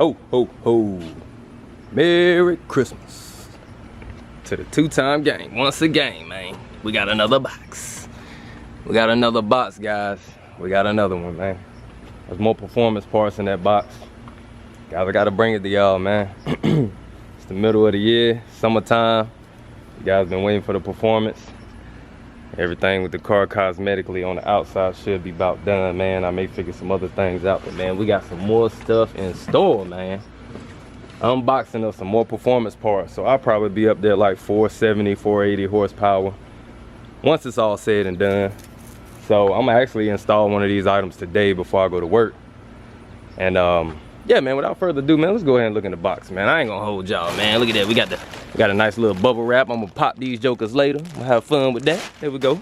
Ho, ho, ho. Merry Christmas to the two-time gang. Once again, man, we got another box. We got another box, guys. We got another one, man. There's more performance parts in that box. Guys, I gotta bring it to y'all, man. It's the middle of the year, summertime. You guys been waiting for the performance. Everything with the car cosmetically on the outside should be about done, man. I may figure some other things out, but man, we got some more stuff in store, man. Unboxing of some more performance parts. So I'll probably be up there like 470, 480 horsepower once it's all said and done. So I'm gonna actually install one of these items today before I go to work. And yeah, man, without further ado, man, let's go ahead and look in the box, man. I ain't gonna hold y'all, man. Look at that. We got a nice little bubble wrap. I'm gonna pop these jokers later. I'm gonna have fun with that. There we go.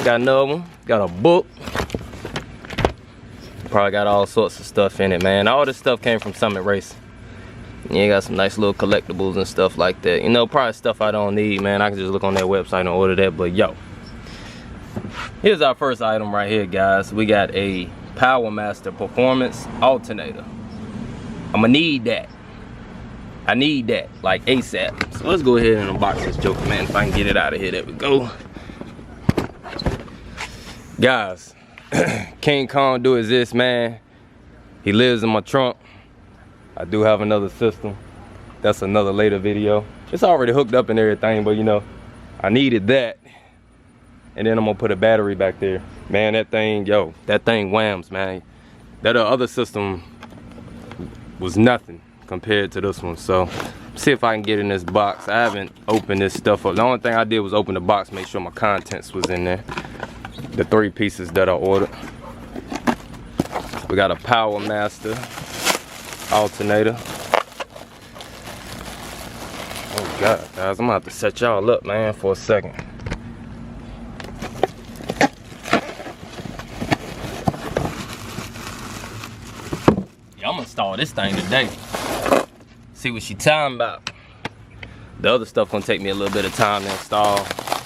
Got another one. Got a book. Probably got all sorts of stuff in it, man. All this stuff came from Summit Racing. Yeah, got some nice little collectibles and stuff like that. You know, probably stuff I don't need, man. I can just look on their website and order that. But yo, here's our first item right here, guys. We got a Power Master Performance Alternator. I'm gonna need that. I need that like ASAP. So let's go ahead and unbox this joker, man. If I can get it out of here. There we go. Guys, King Kong do exist, man. He lives in my trunk. I do have another system. That's another later video. It's already hooked up and everything, but you know, I needed that. And then I'm gonna put a battery back there. Man, that thing, yo, that thing whams, man. That other system was nothing compared to this one. So, see if I can get in this box. I haven't opened this stuff up. The only thing I did was open the box, make sure my contents was in there. The 3 pieces that I ordered. We got a Power Master Alternator. Oh God, guys, I'm gonna have to set y'all up, man, for a second. I'm gonna install this thing today. See what she talking about. The other stuff gonna take me a little bit of time to install.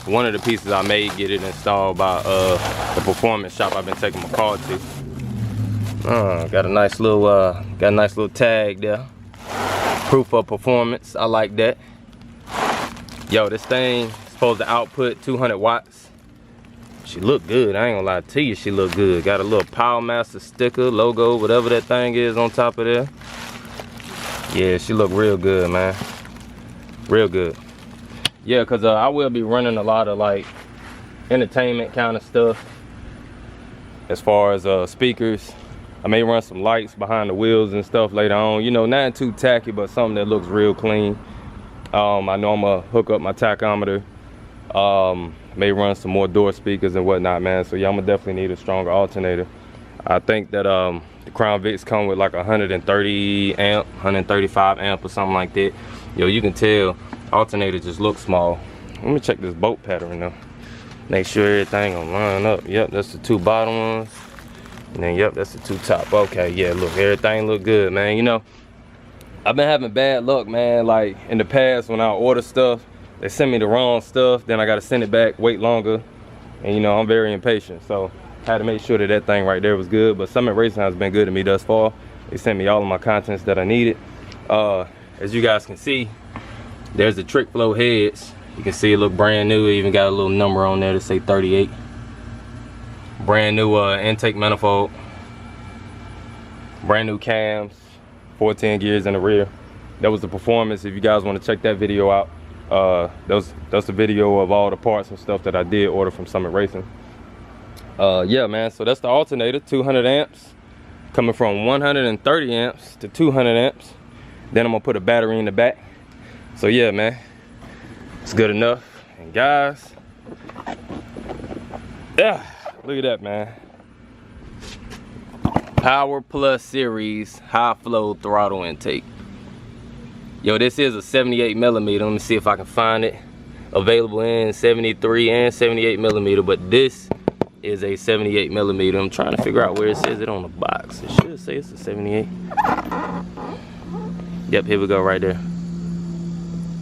One of the pieces I may get it installed by the performance shop I've been taking my car to. Got a nice little tag there. Proof of performance. I like that. Yo, this thing is supposed to output 200 watts. She look good, I ain't gonna lie to you, she look good. Got a little Power Master sticker, logo, whatever that thing is on top of there. Yeah, she look real good, man. Real good. Yeah, cause I will be running a lot of like entertainment kind of stuff. As far as speakers. I may run some lights behind the wheels and stuff later on. You know, not too tacky, but something that looks real clean. I know I'm gonna hook up my tachometer. May run some more door speakers and whatnot, man. So yeah, I'm gonna definitely need a stronger alternator. I think that the Crown Vics come with like 130 amp, 135 amp or something like that. Yo, you can tell alternator just looks small. Let me check this bolt pattern though. Make sure everything will line up. Yep, that's the 2 bottom ones. And then yep, that's the 2 top. Okay, yeah, look, everything look good, man. You know, I've been having bad luck, man. Like in the past when I order stuff, they send me the wrong stuff, then I gotta send it back, wait longer, and you know, I'm very impatient. So I had to make sure that that thing right there was good. But Summit Racing has been good to me thus far. They sent me all of my contents that I needed. As you guys can see, there's the trick flow heads. You can see it look brand new. It even got a little number on there to say 38. Brand new intake manifold. Brand new cams, 410 gears in the rear. That was the performance. If you guys want to check that video out, that's the video of all the parts and stuff that I did order from Summit Racing. Yeah, man, so that's the alternator, 200 amps, coming from 130 amps to 200 amps. Then I'm gonna put a battery in the back. So yeah, man, it's good enough. And guys, yeah, look at that, man. Power Plus Series high flow throttle intake. Yo, this is a 78 millimeter. Let me see if I can find it. Available in 73 and 78 millimeter, but this is a 78 millimeter. I'm trying to figure out where it says it on the box. It should say it's a 78. Yep, here we go right there.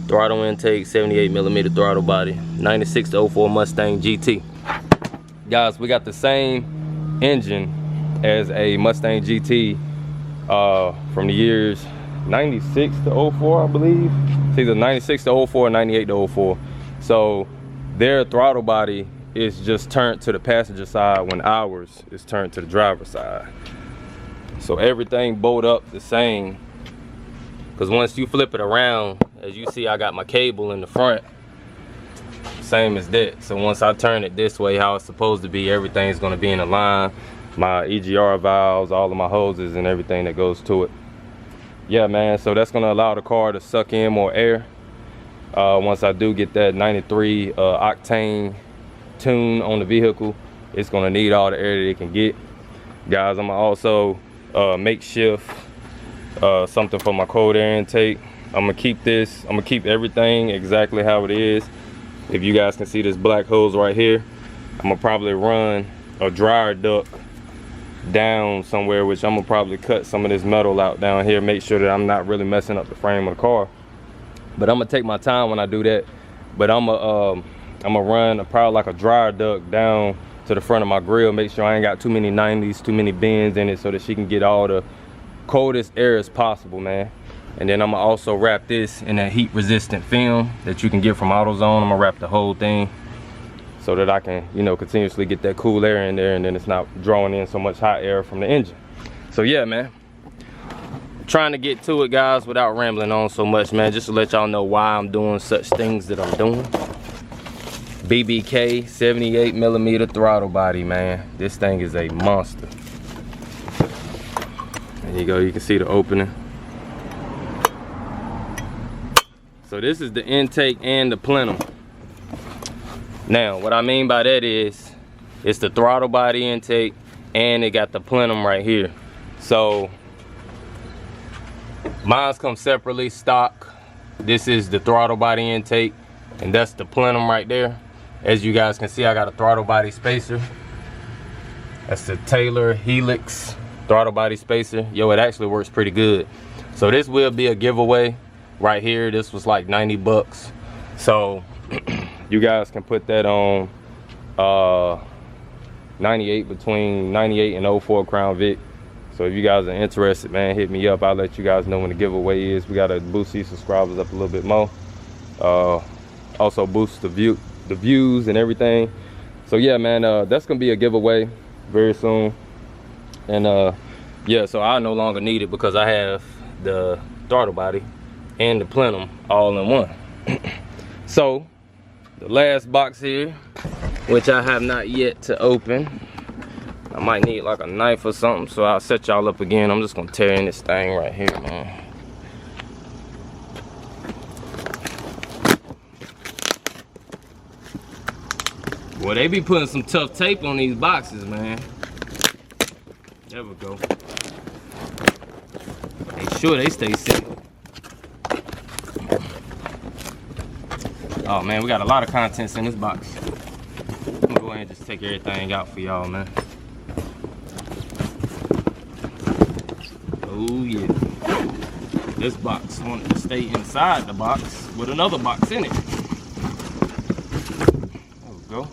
Throttle intake, 78 millimeter throttle body, 96 to 04 Mustang GT. Guys, we got the same engine as a Mustang GT from the years 96 to 04, I believe. It's either 96 to 04 or 98 to 04. So their throttle body is just turned to the passenger side when ours is turned to the driver's side. So everything bolted up the same, because once you flip it around, as you see, I got my cable in the front, same as that. So once I turn it this way, how it's supposed to be, everything's going to be in a line. My EGR valves, all of my hoses and everything that goes to it. Yeah, man, so that's going to allow the car to suck in more air. Once I do get that 93 octane tune on the vehicle, it's going to need all the air that it can get. Guys, I'm going to also makeshift something for my cold air intake. I'm going to keep everything exactly how it is. If you guys can see this black hose right here, I'm going to probably run a dryer duct down somewhere, which I'm gonna probably cut some of this metal out down here, make sure that I'm not really messing up the frame of the car. But I'm gonna take my time when I do that. But I'm gonna run probably like a dryer duct down to the front of my grill, make sure I ain't got too many 90s, too many bends in it, so that she can get all the coldest air as possible, man. And then I'm gonna also wrap this in that heat resistant film that you can get from AutoZone. I'm gonna wrap the whole thing so that I can, you know, continuously get that cool air in there, and then it's not drawing in so much hot air from the engine. So yeah, man, trying to get to it, guys, without rambling on so much, man, just to let y'all know why I'm doing such things that I'm doing. BBK 78mm throttle body, man. This thing is a monster. There you go, you can see the opening. So this is the intake and the plenum. Now, what I mean by that is, it's the throttle body intake and it got the plenum right here. So, mine's come separately, stock. This is the throttle body intake, and that's the plenum right there. As you guys can see, I got a throttle body spacer. That's the Taylor Helix throttle body spacer. Yo, it actually works pretty good. So this will be a giveaway right here. This was like 90 bucks. So, you guys can put that on 98, between 98 and 04 Crown Vic. So if you guys are interested, man, hit me up. I'll let you guys know when the giveaway is. We gotta boost these subscribers up a little bit more. Also boost the views and everything. So yeah, man, that's gonna be a giveaway very soon. And yeah, so I no longer need it because I have the throttle body and the plenum all in one. So the last box here, which I have not yet to open. I might need like a knife or something, so I'll set y'all up again. I'm just gonna tear in this thing right here, man. Boy, they be putting some tough tape on these boxes, man. There we go. Make sure they stay safe. Oh man, we got a lot of contents in this box. I'm gonna go ahead and just take everything out for y'all, man. Oh yeah. This box wanted to stay inside the box with another box in it. There we go.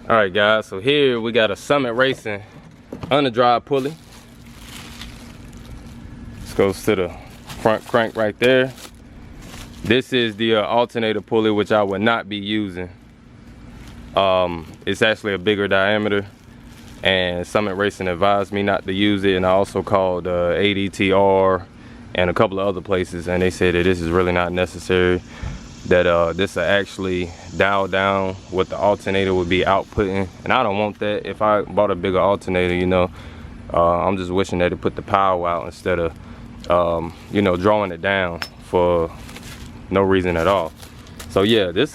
Alright guys, so here we got a Summit Racing underdrive pulley. Goes to the front crank right there. This is the alternator pulley, which I would not be using. It's actually a bigger diameter, and Summit Racing advised me not to use it, and I also called ADTR and a couple of other places, and they said that this is really not necessary, that this will actually dial down what the alternator would be outputting, and I don't want that. If I bought a bigger alternator, you know, I'm just wishing that it put the power out instead of you know, drawing it down for no reason at all. So yeah, this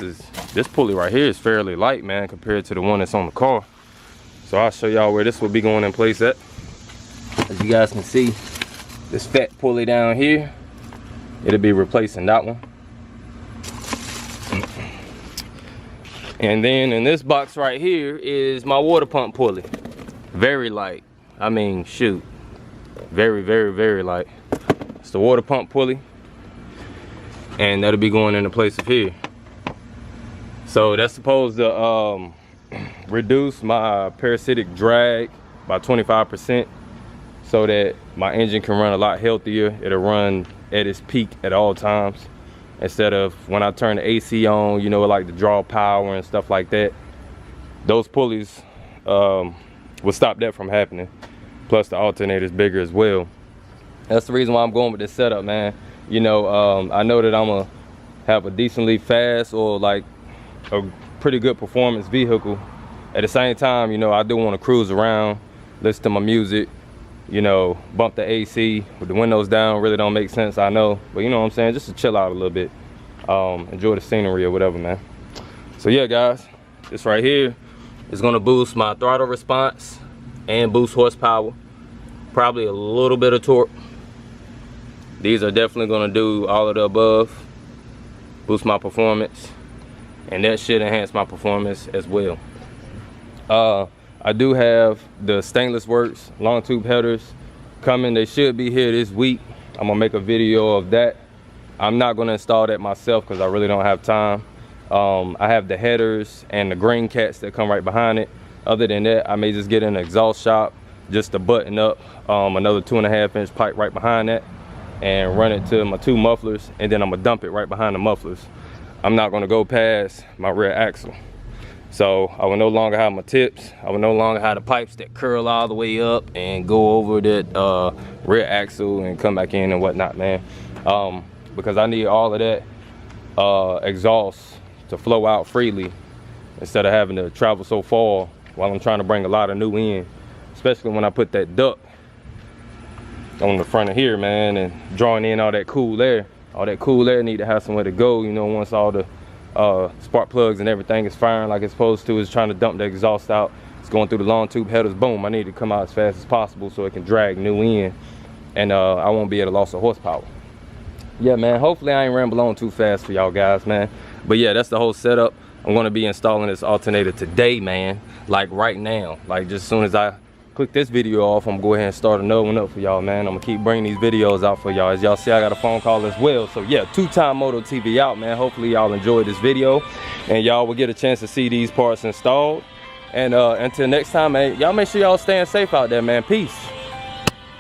pulley right here is fairly light, man, compared to the one that's on the car. So I'll show y'all where this will be going in place at. As you guys can see, this fat pulley down here, it'll be replacing that one. And then in this box right here is my water pump pulley. Very light. I mean, shoot, very, very, very light. It's the water pump pulley, and that'll be going into place of here. So that's supposed to reduce my parasitic drag by 25% so that my engine can run a lot healthier. It'll run at its peak at all times, instead of when I turn the AC on, you know, like to draw power and stuff like that. Those pulleys will stop that from happening. Plus the alternator is bigger as well. That's the reason why I'm going with this setup, man. You know, I know that I'm gonna have a decently fast or like a pretty good performance vehicle. At the same time, you know, I do want to cruise around, listen to my music, you know, bump the AC with the windows down. Really don't make sense, I know, but you know what I'm saying, just to chill out a little bit, enjoy the scenery or whatever, man. So yeah, guys, this right here is gonna boost my throttle response and boost horsepower, probably a little bit of torque. These are definitely gonna do all of the above, boost my performance, and that should enhance my performance as well. I do have the Stainless Works long tube headers coming. They should be here this week. I'm gonna make a video of that. I'm not gonna install that myself because I really don't have time. I have the headers and the green cats that come right behind it. Other than that, I may just get an exhaust shop just to button up another 2.5-inch pipe right behind that and run it to my 2 mufflers, and then I'm gonna dump it right behind the mufflers. I'm not gonna go past my rear axle. So I will no longer have my tips. I will no longer have the pipes that curl all the way up and go over that rear axle and come back in and whatnot, man. Because I need all of that exhaust to flow out freely instead of having to travel so far while I'm trying to bring a lot of new in. Especially when I put that duct on the front of here, man, and drawing in all that cool air. All that cool air need to have somewhere to go, you know, once all the spark plugs and everything is firing like it's supposed to. Is trying to dump the exhaust out. It's going through the long tube headers. Boom, I need to come out as fast as possible so it can drag new in, and I won't be at a loss of horsepower. Yeah, man, hopefully I ain't ramble on too fast for y'all guys, man. But yeah, that's the whole setup. I'm going to be installing this alternator today, man, like right now. Like just as soon as I click this video off, I'm gonna go ahead and start another one up for y'all, man. I'm gonna keep bringing these videos out for y'all. As y'all see, I got a phone call as well. So yeah, 2-time Moto TV out, man. Hopefully y'all enjoyed this video and y'all will get a chance to see these parts installed. And until next time, man, y'all make sure y'all staying safe out there, man. Peace.